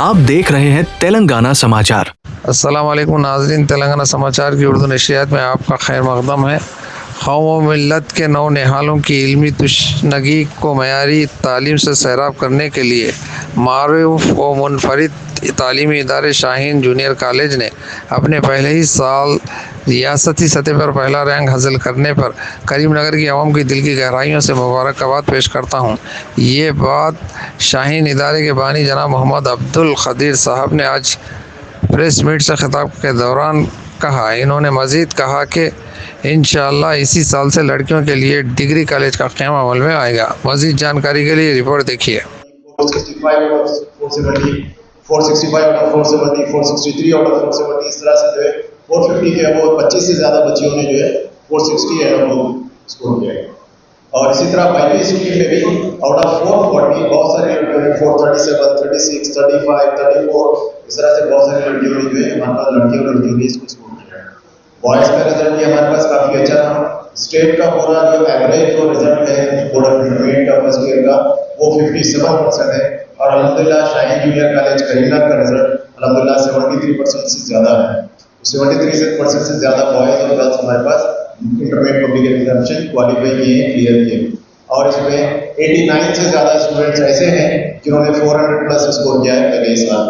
आप देख रहे हैं तेलंगाना समाचार। अस्सलाम वालेकुम नाज़रीन, तेलंगाना समाचार की उर्दू नशियात में आपका खैर मक़दम है। कौम व मिल्लत के नौ निहालों की इल्मी तुशनगी को मयारी तालीम से सैराब करने के लिए मारूफ व मुनफरिद तालीमी इदारे शाहीन जूनियर कॉलेज ने अपने पहले ही साल रियासती सतह पर पहला रैंक हासिल करने पर करीमनगर की आवाम की दिल की गहराइयों से मुबारकबाद पेश करता हूँ। ये बात शाहीन इदारे के बानी जनाब मोहम्मद अब्दुल खदीर साहब ने आज प्रेस मीट से खिताब के दौरान कहा। इन्होंने मज़ीद कहा कि इंशाअल्लाह इसी साल से लड़कियों के लिए डिग्री कॉलेज का क़याम अमल में आएगा। मज़ीद जानकारी के लिए रिपोर्ट देखिए। 465 आउट ऑफ 470, 463 आउट ऑफ 470, इस तरह से जो है 450 के वो 25 से ज़्यादा बच्चियों ने जो है 460 है वो स्कोर किया है। और इसी तरह बाईपीएस स्ट्रीम में भी आउट ऑफ 440 बहुत सारी लड़कियों ने 437, 36, 35, 34 इस तरह से बहुत सारी लड़कियों ने जो है हमारे पास लड़कियों ने इसको स्कोर किया है। बॉयज़ का रिजल्ट भी हमारे पास काफ़ी अच्छा रहा। स्टेट का पूरा जो एवरेज जो रिजल्ट है बोर्ड ऑफ इंटरमीडिएट का फर्स्ट ईयर का वो 57% है। और अल्हम्दुलिल्लाह शाहीन जूनियर कॉलेज करीमनगर का रिजल्ट अल्हम्दुलिल्लाह 73% से ज़्यादा है। 73% से ज़्यादा बॉयज़ और गर्ल्स हमारे पास इंटरमीडिएट पब्लिक एग्जामिनेशन क्वालिफाई किए हैं, क्लियर किए। और इसमें 89 से ज़्यादा स्टूडेंट्स ऐसे हैं जिन्होंने 400 प्लस स्कोर किया है पहले इस साल।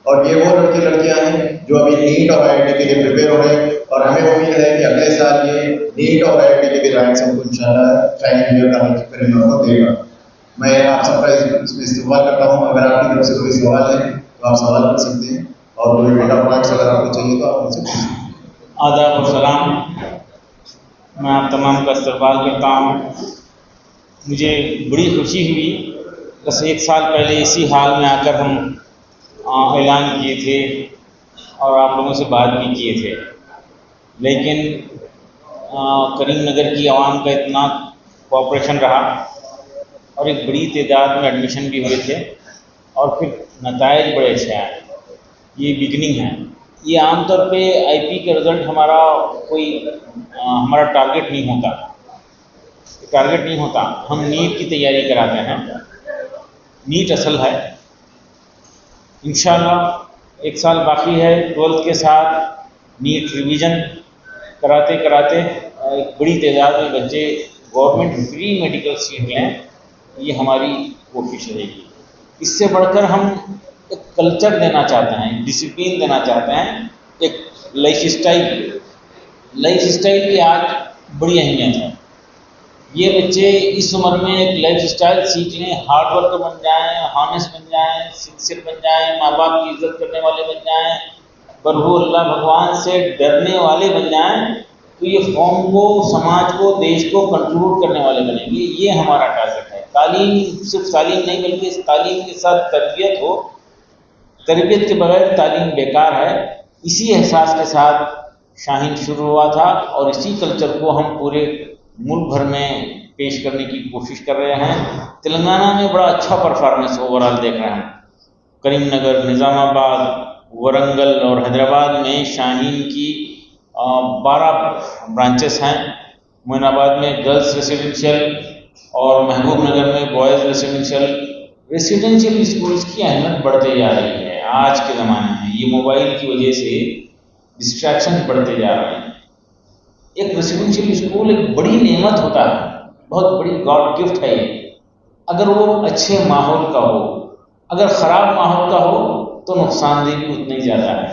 और ये वो लड़कियाँ हैं जो अभी नीट और IIT के लिए प्रिपेयर हो रहे हैं। और हमें उम्मीद है कि अगले साल ये नीट और IIT के भी रैंक्स हमको इंशाल्लाह शाहीन जूनियर कॉलेज करीमनगर को देगा। मैं आप सबका इसमें इस्तेमाल करता हूँ। अगर आपकी तरफ से कोई सवाल है तो आप सवाल कर सकते हैं और कोई डेटा पॉइंट्स अगर आपको चाहिए तो आप मुझसे पूछिए। आदाब और सलाम, मैं आप तमाम का इस्तकबाल करता हूँ। मुझे बड़ी खुशी हुई, बस एक साल पहले इसी हाल में आकर हम ऐलान किए थे और आप लोगों से बात भी किए थे, लेकिन करीमनगर की आवाम का इतना कोऑपरेशन रहा और एक बड़ी तादाद में एडमिशन भी हुए थे और फिर नताइज बड़े अच्छे आए। ये बिगनिंग है। ये आमतौर पे आईपी का रिज़ल्ट हमारा कोई हमारा टारगेट नहीं होता। हम नीट की तैयारी कराते हैं। नीट असल है। इंशाल्लाह एक साल बाकी है। 12th के साथ नीट रिवीजन कराते कराते एक बड़ी तादाद में बच्चे गवर्नमेंट फ्री मेडिकल सीट लें, ये हमारी कोशिश रहेगी। इससे बढ़कर हम एक कल्चर देना चाहते हैं, डिसिप्लिन देना चाहते हैं, एक लाइफ स्टाइल की आज बड़ी अहमियत है। ये बच्चे इस उम्र में एक लाइफ स्टाइल सीख लें, हार्ड वर्कर बन जाएं, हॉनेस्ट बन जाएं, सिंसियर बन जाएं, माँ बाप की इज्जत करने वाले बन जाएं, प्रभु अल्लाह भगवान से डरने वाले बन जाएं, तो ये कौम को, समाज को, देश को कंट्रोल करने वाले बनेंगे। ये हमारा टारगेट है। तालीम सिर्फ तालीम नहीं, बल्कि इस तालीम के साथ तरबियत हो। तरबियत के बगैर तालीम बेकार है। इसी एहसास के साथ शाहीन शुरू हुआ था और इसी कल्चर को हम पूरे मुल्क भर में पेश करने की कोशिश कर रहे हैं। तेलंगाना में बड़ा अच्छा परफॉर्मेंस ओवरऑल देख रहे हैं। करीमनगर, निज़ामाबाद, वरंगल और हैदराबाद में शाहीन की 12 ब्रांचेस हैं। मोइनाबाद में गर्ल्स रेसिडेंशियल और महबूब नगर में बॉयज़ रेसिडेंशियल स्कूल्स की अहमियत बढ़ते जा रही है। आज के ज़माने में ये मोबाइल की वजह से डिस्ट्रैक्शन बढ़ते जा रहे हैं। एक रेसिडेंशियल स्कूल एक बड़ी नेमत होता है, बहुत बड़ी गॉड गिफ्ट है ये। अगर वो अच्छे माहौल का हो, अगर ख़राब माहौल का हो तो नुकसानदेह भी उतना ही ज़्यादा है।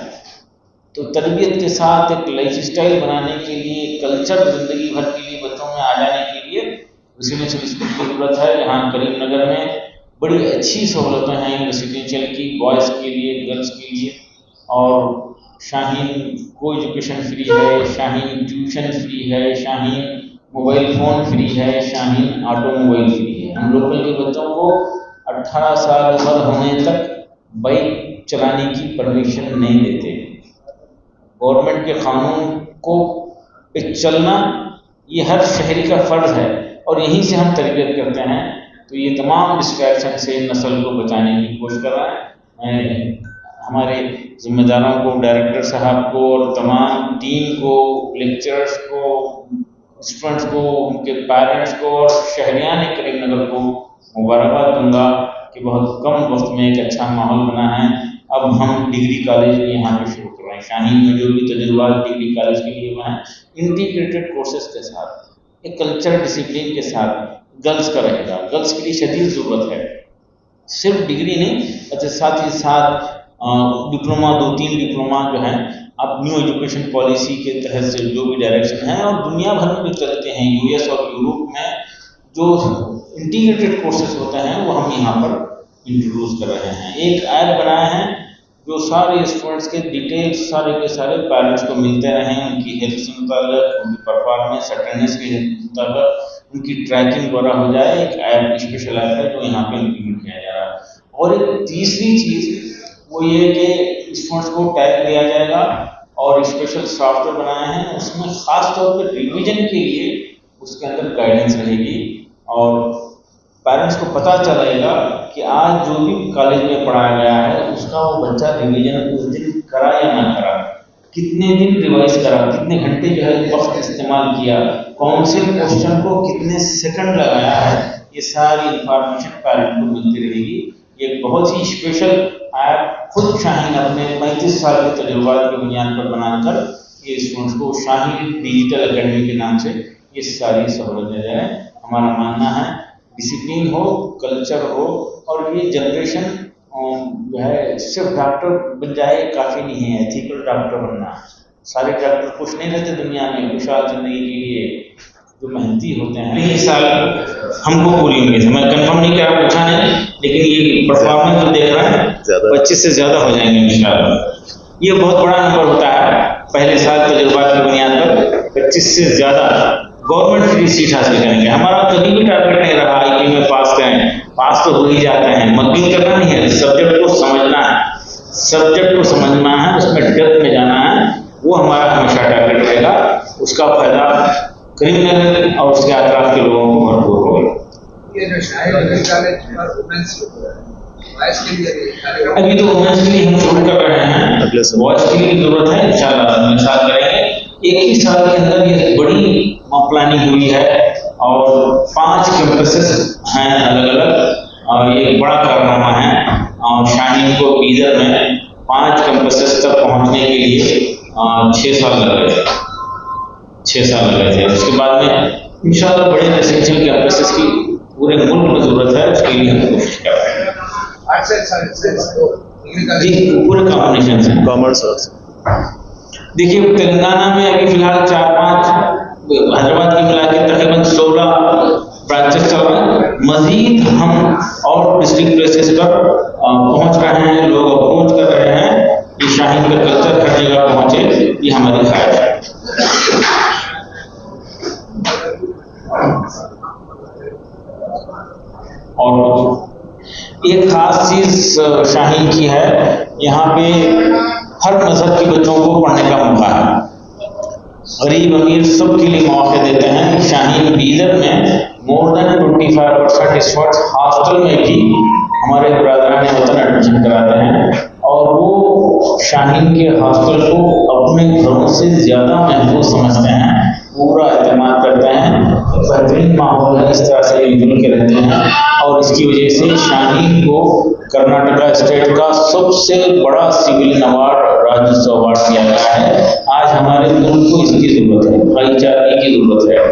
तो तरबियत के साथ एक लाइफ स्टाइल बनाने के लिए, कल्चर ज़िंदगी भर के लिए बच्चों में आ जाने के लिए रेसिडेंशियल स्कूल की ज़रूरत है। यहाँ करीमनगर में बड़ी अच्छी सहूलतें हैं रेसिडेंशियल की, बॉयज़ के लिए, गर्ल्स के लिए। और शाहीन को एजुकेशन फ्री है, शाहीन ट्यूशन फ्री है, शाहीन मोबाइल फ़ोन फ्री है, शाहीन ऑटोमोबाइल फ्री है। हम लोकल के बच्चों को 18 साल उम्र होने तक बाइक चलाने की परमिशन नहीं देते। गवर्नमेंट के कानून को पे चलना ये हर शहरी का फ़र्ज़ है और यहीं से हम तरबियत करते हैं। तो ये तमाम डिस्ट्रैक्शन से नस्ल को बचाने की कोशिश कर रहा है। मैं हमारे ज़िम्मेदारों को, डायरेक्टर साहब को और तमाम टीम को, लेक्चरर्स को, स्टूडेंट्स को, उनके पेरेंट्स को और शहरियान करीमनगर को मुबारकबाद दूंगा कि बहुत कम वक्त में एक अच्छा माहौल बना है। اب ہم ڈگری کالج بھی یہاں پہ شروع کر رہے ہیں. شاہین میں جو بھی تجربات ڈگری کالج کے لیے ہوئے ہیں انٹیگریٹڈ کورسز کے ساتھ، ایک کلچر ڈسپلن کے ساتھ گرلس کا رہے گا. گرلس کے لیے شدید ضرورت ہے، صرف ڈگری نہیں، اچھا ساتھ ہی ساتھ ڈپلوما 2-3 ڈپلوما جو ہیں اب نیو ایجوکیشن پالیسی کے تحت سے جو بھی ڈائریکشن ہیں اور دنیا بھر میں جو چلتے ہیں یو ایس اور یوروپ میں جو انٹیگریٹڈ کورسز ہوتے ہیں وہ ہم یہاں پر انٹروڈیوس کر رہے ہیں. ایک ایپ بنایا ہے جو سارے اسٹوڈنٹس کے ڈیٹیلس سارے کے سارے پیرنٹس کو ملتے رہیں، ان کی ہیلتھ سے متعلق، ان کی پرفارمنس اٹینڈنس کے مطابق ان کی ٹریکنگ وغیرہ ہو جائے. ایک ایپ اسپیشل ایپ ہے جو یہاں پہ امپلیمنٹ کیا جا رہا ہے. اور ایک تیسری چیز وہ یہ کہ اسٹوڈنٹس کو ٹیگ دیا جائے گا اور اسپیشل سافٹ ویئر بنائے ہیں، اس میں خاص طور پہ ریویژن کے لیے اس کے اندر گائیڈنس رہے گی اور پیرنٹس کو پتہ چلے گا کہ آج جو بھی کالج میں پڑھایا گیا ہے اس کا وہ بچہ ریویژن اس دن کرا یا نہ کرا، کتنے دن ریوائز کرا، کتنے گھنٹے جو ہے وقت استعمال کیا، کون سے کوشچن کو کتنے سیکنڈ لگایا ہے. یہ ساری انفارمیشن پیرنٹ کو ملتی رہے گی. یہ ایک بہت ہی اسپیشل ایپ خود شاہین اپنے 35 سال کے تجربات کی بنیاد پر بنا کر یہ اسٹوڈنٹس کو شاہین ڈیجیٹل اکیڈمی کے نام سے یہ ساری سہولت دے رہے ہیں. ہمارا ماننا ہے ڈسپلن ہو، کلچر ہو، اور یہ جنریشن جو ہے صرف ڈاکٹر بن جائے کافی نہیں ہے، ایتھیکل ڈاکٹر بننا. سارے ڈاکٹر خوش نہیں رہتے دنیا میں. خوشحال زندگی کے لیے جو محنتی ہوتے ہیں 20 سال ہم کو پوری امید ہے. میں کنفرم نہیں کر پوچھا ہے لیکن یہ پرفارمنس جو دیکھ رہا ہے 25 سے زیادہ ہو جائیں گے انشاءاللہ. یہ بہت بڑا نمبر ہوتا ہے پہلے سال تجربات کی بنیاد پر 25 سے زیادہ گورنمنٹ فری سیٹ حاصل کریں گے. ہمارا کبھی بھی ٹارگیٹ نہیں رہا کہ میں پاس کریں، پاس تو ہو ہی جاتے ہیں. مگنگ کرنا نہیں ہے، سبجیکٹ کو سمجھنا ہے، سبجیکٹ کو سمجھنا ہے، اس میں ڈیپتھ میں جانا ہے. وہ ہمارا ہمیشہ ٹارگیٹ رہے گا. اس کا فائدہ کرمنل اور اس کے اطراف کے لوگوں کو بھرپور ہوگا. ابھی تو وومنس کے لیے ہم شروع کر رہے ہیں، بوائز کے لیے ضرورت ہے، انشاءاللہ ہم ساتھ کریں گے. 1 ہی سال کے اندر یہ بڑی پلاننگ ہوئی ہے اور 5 کیمپسز ہیں الگ الگ، اور یہ ایک بڑا کارنامہ ہے. اور شاہین کو بیدر میں 5 کیمپسز تک پہنچنے کے لیے 6 سال لگ رہے تھے. 6 سال لگ رہے تھے. اس کے بعد میں انشاءاللہ بڑے ریسیڈنشل کیمپسز کی پورے ملک میں ضرورت ہے، اس کے لیے ہم کوشش کر رہے ہیں. جی پورے کمبینیشن سے کامرس. دیکھیے تلنگانہ میں ابھی فی الحال 4-5 حیدرآباد کی ملا کے تقریباً 16 برانچز چل رہے ہیں. مزید ہم اور ڈسٹرکٹ پلیسز پر پہنچ رہے ہیں، لوگ اپروچ کر رہے ہیں. یہ شاہین کا کلچر ہر جگہ پہنچے، یہ ہماری خواہش ہے. اور ایک خاص چیز شاہین کی ہے، یہاں پہ ہر مذہب کے بچوں کو پڑھنے کا موقع ہے. غریب امیر سب کے لیے مواقع دیتے ہیں. شاہین بیدر میں مور دین 25% اسٹوڈنٹس ہاسٹل میں بھی ہمارے برادران وطن ایڈمیشن کراتے ہیں، اور وہ شاہین کے ہاسٹل کو اپنے گھروں سے زیادہ محفوظ سمجھتے ہیں، پورا اعتماد کرتے ہیں. بہترین ماحول ہے، اس طرح سے مل کے رہتے ہیں. اور اس کی وجہ سے شاہین کو کرناٹکا اسٹیٹ کا سب سے بڑا سول ایوارڈ راجیو ایوارڈ دیا گیا ہے. آج ہمارے ملک کو اس کی ضرورت ہے، بھائی چارے کی ضرورت ہے.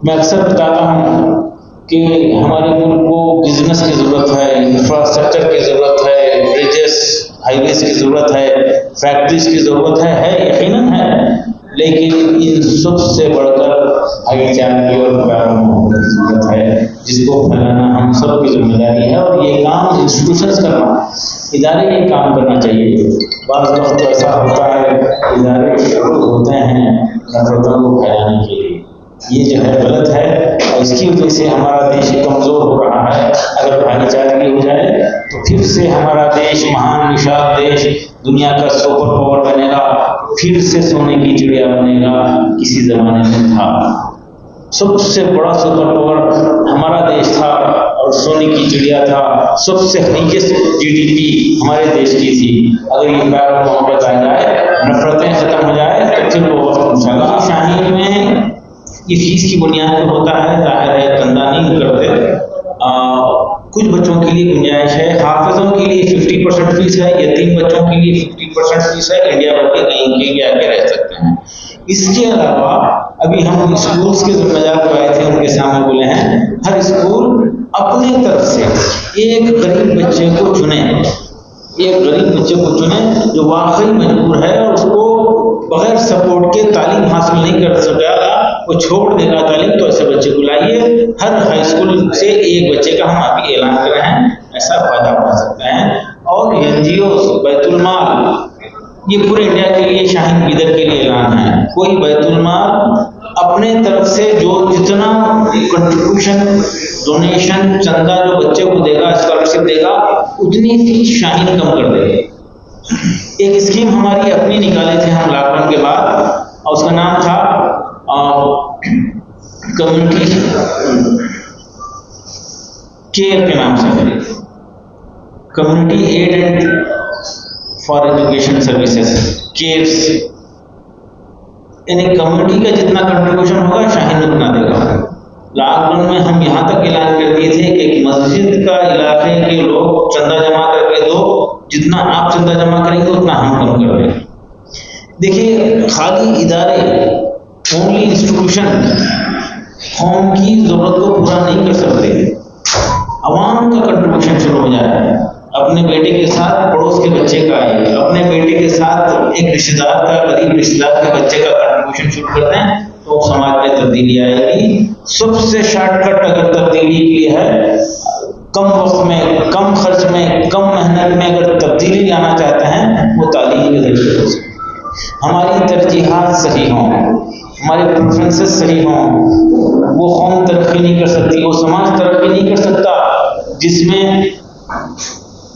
میں اکثر بتاتا ہوں کہ ہمارے ملک کو بزنس کی ضرورت ہے، انفراسٹرکچر کی ضرورت ہے، بریجز ہائی ویز کی ضرورت ہے، فیکٹریز کی ضرورت ہے یقیناً ہے، لیکن ان سب سے بڑھ کر بھائی چارگی اور پیار محبت کی ضرورت ہے، جس کو پھیلانا ہم سب کی ذمہ داری ہے. اور یہ کام انسٹیٹیوشنز کرنا، ادارے یہ کام کرنا چاہیے. بعض وقت ایسا ہوتا ہے ادارے شروع ہوتے ہیں نفرتوں کو پھیلانے کے لیے، یہ جو ہے غلط ہے، اور اس کی وجہ سے ہمارا دیش کمزور ہو رہا ہے. اگر بھائی چارگی ہو جائے تو پھر سے ہمارا دیش مہان نشاد دیش، دنیا کا سپر پاور بنے گا، پھر سے سونے کی چڑیا بنے گا. کسی زمانے میں تھا سب سے بڑا سپر پاور ہمارا دیش تھا اور سونے کی چڑیا تھا، سب سے ہائیسٹ GDP ہمارے دیش کی تھی. اگر یہ پیار و محبت آ جائے، نفرتیں ختم ہو جائے تو پھر وہ وقت انشاءاللہ. شاہین میں یہ فیس کی بنیاد پر ہوتا ہے، ظاہر ہے دندہ نہیں کرتے. کچھ بچوں کے لیے گنجائش ہے، حافظوں کے لیے 50% فیس ہے یا यतीम बच्चों के लिए 50% फीस है, इंडिया भर के कहीं के आके रह सकते हैं। इसके अलावा अभी हम स्कूल्स के जिम्मेदार जो आए थे उनके सामने बोले हैं, हर स्कूल अपनी तरफ से एक गरीब बच्चे को चुने, एक गरीब बच्चे को चुने जो वाकई मजबूर है और उसको बगैर सपोर्ट के तालीम हासिल नहीं कर सकेगा, वो छोड़ देगा तालीम, तो ऐसे बच्चे को लाइए। हर हाई स्कूल से एक बच्चे का हम अभी ऐलान कर रहे हैं, ऐसा फायदा उठा सकते हैं। और एनजीओ बैतुल माल, ये पूरे इंडिया के लिए, शाहीन बीदर के लिए ऐलान है, कोई बैतुल माल अपने तरफ से जो जितना कंट्रीब्यूशन, डोनेशन, चंदा जो बच्चे को देगा, स्कॉलरशिप देगा, उतनी फीस शाहीन कम कर देगी। एक स्कीम हमारी अपनी निकाले थे हम लॉकडाउन के बाद, और उसका नाम था कम्युनिटी केयर के नाम से, community aid and for education services, CARES. यानी कम्युनिटी का जितना कंट्रीब्यूशन होगा शाहीन उतना देगा। लॉकडाउन में हम यहाँ तक ऐलान कर दिए थे कि मस्जिद का इलाके के लोग चंदा जमा करके दो, जितना आप चंदा जमा करेंगे उतना हम कम कर देंगे। देखिए, खाली इदारे, ओनली इंस्टीट्यूशन कौम की जरूरत को पूरा नहीं कर सकते। अवाम का कंट्रीब्यूशन शुरू हो जाए, अपने बेटे के साथ पड़ोस के बच्चे का आए, अपने बेटे के साथ एक रिश्तेदार का, गरीब रिश्तेदार के बच्चे का कंट्रीब्यूशन शुरू कर दें, तो समाज में तब्दीली आएगी। सबसे शॉर्टकट अगर तब्दीली के लिए है, कम वक्त में, कम खर्च में, कम मेहनत में अगर तब्दीली लाना चाहते हैं, वो तालीम के जरिए हो सकती है। हमारी तरजीहात सही हों, हमारे प्रेफरेंसेस सही हों, वो कौम तरक्की नहीं कर सकती, वो समाज तरक्की नहीं कर सकता जिसमें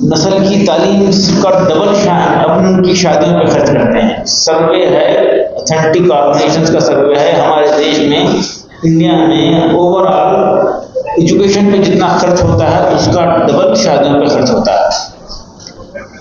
नस्ल की तालीम का डबल अपन उनकी शादियों पर खर्च करते हैं। सर्वे है, ऑथेंटिक ऑर्गेनाइजेशंस का सर्वे है, हमारे देश में, इंडिया में ओवरऑल एजुकेशन पे जितना खर्च होता है उसका डबल शादियों पे खर्च होता है।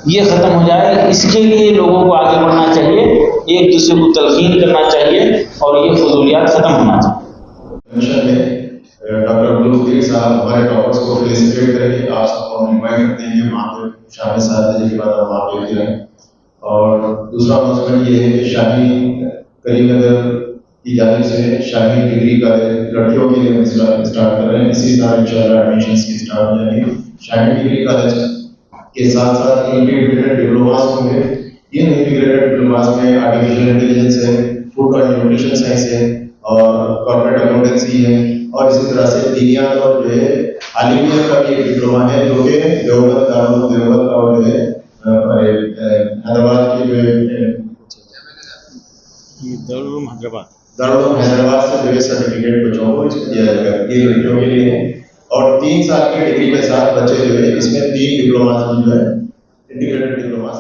ये खत्म हो जाए, इसके लिए लोगों को आगे बढ़ना चाहिए, एक दूसरे को तलकीन करना चाहिए और ये फजूलियात खत्म होना चाहिए। डॉक्टर अब्दुल खदीर साहब हमारे टॉपर्स को फेलिसिटेट करेंगे। आप सबको हम इन्वाइट करते हैं वहाँ पे शाम 7 बजे के बाद हम वहाँ पे होते रहें। और दूसरा अनाउंसमेंट ये है कि शाही करीमनगर की जानिब से शाही डिग्री का लड़कियों के लिए स्टार्ट कर रहे हैं। इसी तरह इंशाल्लाह एडमिशंस की स्टार्ट हो जाएंगे। शाही डिग्री कॉलेज के साथ साथ इंटीग्रेटेड डिप्लोमास होंगे। इन इंटीग्रेटेड डिप्लोमास में आर्टिफिशियल इंटेलिजेंस है, फूड और न्यूट्रिशन साइंस है और कॉर्पोरेट अकाउंटेंसी है, और इसी तरह से दीनियात और जो है आलिमियत का भी एक डिप्लोमा है जो कि देवबंद का और जो है हैदराबाद के जो है दारुल हैदराबाद से जो है सर्टिफिकेट बच्चों को दिया जाएगा। ये लड़कियों के लिए है और 3 साल की डिग्री के साथ बच्चे जो है इसमें 3 डिप्लोमा जो है इंटीग्रेटेड डिप्लोमा